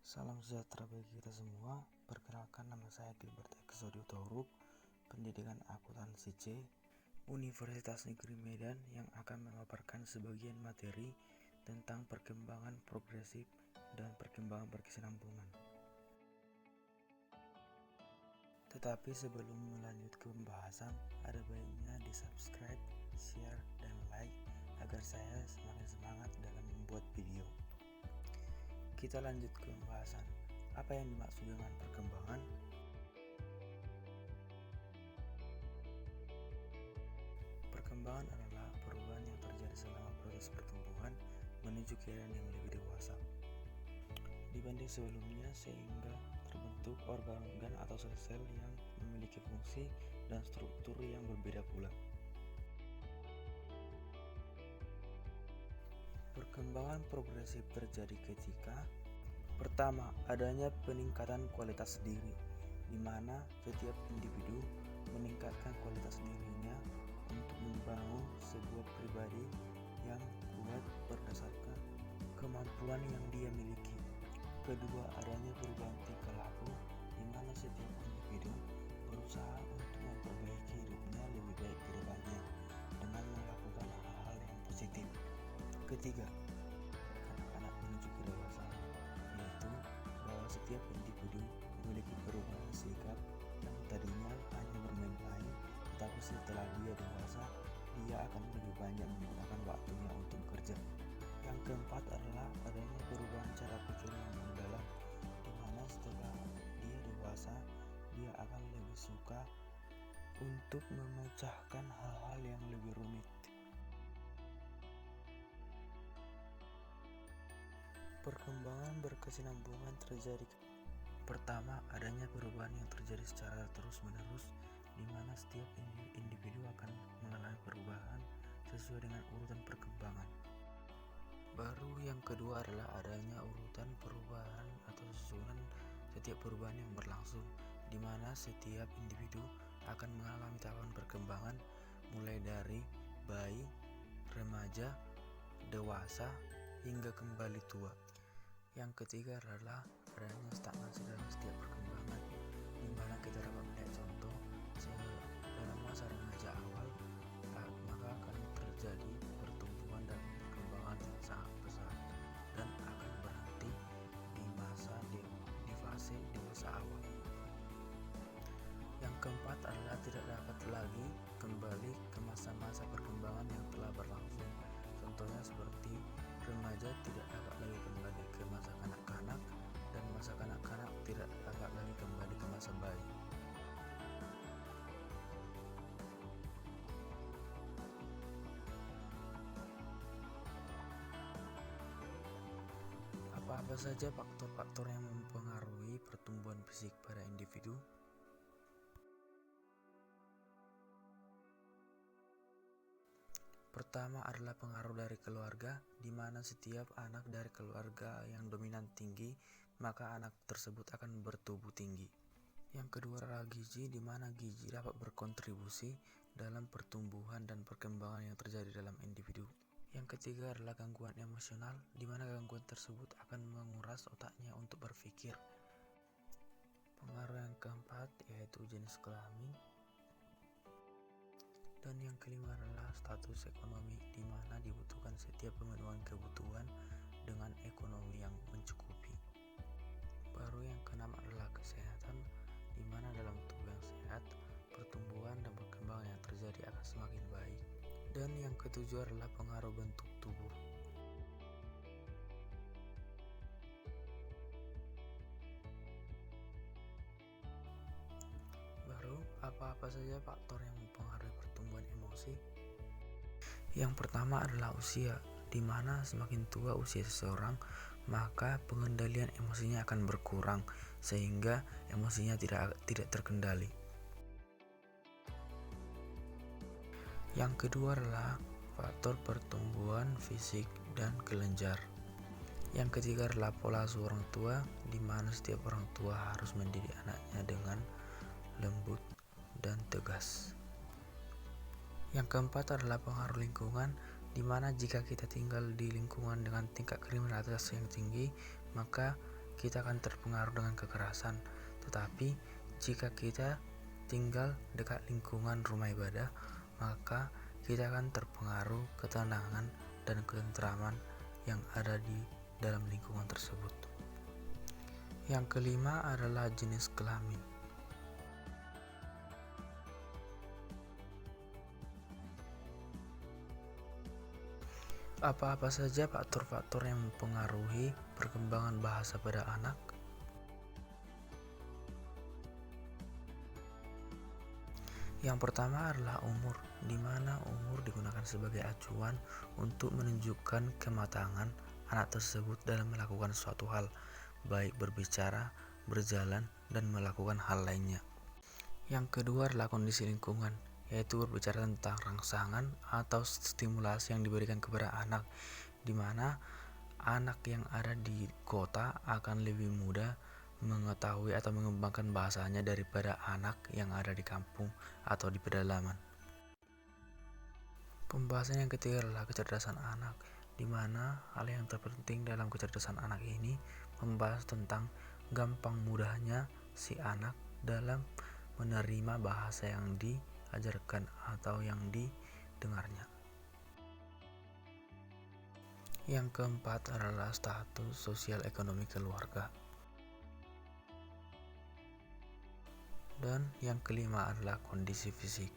Salam sejahtera bagi kita semua. Perkenalkan, nama saya Gilbert Exodio Torup, Pendidikan Akuntansi C, Universitas Negeri Medan, yang akan memaparkan sebagian materi tentang perkembangan progresif dan perkembangan berkesinambungan. Tetapi sebelum melanjut ke pembahasan, ada baiknya di subscribe, share, dan like agar saya semakin semangat dalam membuat video. Kita lanjut ke pembahasan. Apa yang dimaksud dengan perkembangan? Perkembangan adalah perubahan yang terjadi selama proses pertumbuhan menuju keadaan yang lebih dewasa dibanding sebelumnya, sehingga terbentuk organ-organ atau sel-sel yang memiliki fungsi dan struktur yang berbeda pula. Perkembangan progresif terjadi ketika pertama, adanya peningkatan kualitas diri, di mana setiap individu meningkatkan kualitas dirinya untuk membangun sebuah pribadi yang kuat berdasarkan kemampuan yang dia miliki. Kedua, adanya perubahan tingkah laku, di mana setiap individu berusaha untuk memperbaiki hidupnya lebih baik ke depannya dengan melakukan hal-hal yang positif. Ketiga, anak-anak menuju kedewasaan, yaitu bahwa setiap individu memiliki perubahan sikap yang tadinya hanya bermain-main, tetapi setelah dia dewasa, dia akan lebih banyak menggunakan waktunya untuk bekerja. Yang keempat adalah adanya perubahan cara pikir yang mendalam, di mana setelah dia dewasa, dia akan lebih suka untuk memecahkan hal-hal yang lebih rumit. Perkembangan berkesinambungan terjadi. Pertama, adanya perubahan yang terjadi secara terus-menerus, di mana setiap individu akan mengalami perubahan sesuai dengan urutan perkembangan. Baru yang kedua adalah adanya urutan perubahan atau susunan setiap perubahan yang berlangsung, di mana setiap individu akan mengalami tahapan perkembangan mulai dari bayi, remaja, dewasa, hingga kembali tua. Yang ketiga adalah adanya stagnasi dalam setiap perkembangan, di mana kita dapat melihat contoh dalam masa remaja awal, maka akan terjadi pertumbuhan dan perkembangan yang sangat pesat dan akan berhenti di fase dewasa awal. Yang keempat adalah tidak dapat lagi kembali ke masa-masa perkembangan yang telah berlangsung. Contohnya seperti remaja tidak dapat lagi kembali ke masa kanak-kanak, dan masa kanak-kanak tidak dapat lagi kembali ke masa bayi. Apa saja faktor-faktor yang mempengaruhi pertumbuhan fisik pada individu? Pertama adalah pengaruh dari keluarga, di mana setiap anak dari keluarga yang dominan tinggi, maka anak tersebut akan bertubuh tinggi. Yang kedua adalah gizi, di mana gizi dapat berkontribusi dalam pertumbuhan dan perkembangan yang terjadi dalam individu. Yang ketiga adalah gangguan emosional, di mana gangguan tersebut akan menguras otaknya untuk berpikir. Pengaruh yang keempat yaitu jenis kelamin. Dan yang kelima adalah status ekonomi, di mana dibutuhkan setiap pemenuhan kebutuhan dengan ekonomi yang mencukupi. Baru yang keenam adalah kesehatan, di mana dalam tubuh yang sehat, pertumbuhan dan perkembangan yang terjadi akan semakin baik. Dan yang ketujuh adalah pengaruh bentuk tubuh. Baru, apa-apa saja faktor yang mempengaruhi pertumbuhan emosi? Yang pertama adalah usia, di mana semakin tua usia seseorang, maka pengendalian emosinya akan berkurang, sehingga emosinya tidak terkendali. Yang kedua adalah faktor pertumbuhan fisik dan kelenjar. Yang ketiga adalah pola asuh orang tua, di mana setiap orang tua harus mendidik anaknya dengan lembut dan tegas. Yang keempat adalah pengaruh lingkungan, di mana jika kita tinggal di lingkungan dengan tingkat kriminalitas yang tinggi, maka kita akan terpengaruh dengan kekerasan. Tetapi jika kita tinggal dekat lingkungan rumah ibadah, maka kita akan terpengaruh ketenangan dan ketentraman yang ada di dalam lingkungan tersebut. Yang kelima adalah jenis kelamin. Apa-apa saja faktor-faktor yang mempengaruhi perkembangan bahasa pada anak? Yang pertama adalah umur, di mana umur digunakan sebagai acuan untuk menunjukkan kematangan anak tersebut dalam melakukan suatu hal, baik berbicara, berjalan, dan melakukan hal lainnya. Yang kedua adalah kondisi lingkungan, yaitu berbicara tentang rangsangan atau stimulasi yang diberikan kepada anak, di mana anak yang ada di kota akan lebih mudah mengetahui atau mengembangkan bahasanya daripada anak yang ada di kampung atau di pedalaman. Pembahasan yang ketiga adalah kecerdasan anak, di mana hal yang terpenting dalam kecerdasan anak ini membahas tentang gampang mudahnya si anak dalam menerima bahasa yang diajarkan atau yang didengarnya. Yang keempat adalah status sosial ekonomi keluarga. Dan yang kelima adalah kondisi fisik.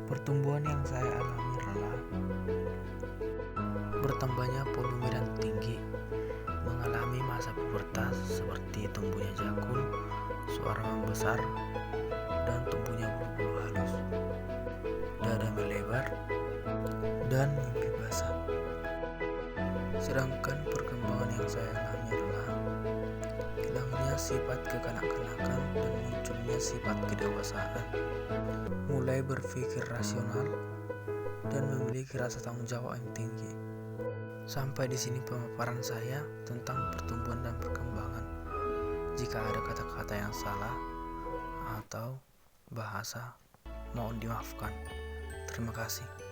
Pertumbuhan yang saya alami adalah bertambahnya volume dan tinggi, mengalami masa pubertas seperti tumbuhnya jakun, suara membesar, dan tumbuhnya bulu-bulu halus, dada melebar, dan mimpi basah. Sedangkan perkembangan yang saya alami adalah hilangnya sifat kekanak-kanakan dan munculnya sifat kedewasaan, mulai berpikir rasional dan memiliki rasa tanggung jawab yang tinggi. Sampai di sini pemaparan saya tentang pertumbuhan dan perkembangan. Jika ada kata-kata yang salah atau bahasa, mohon dimaafkan. Terima kasih.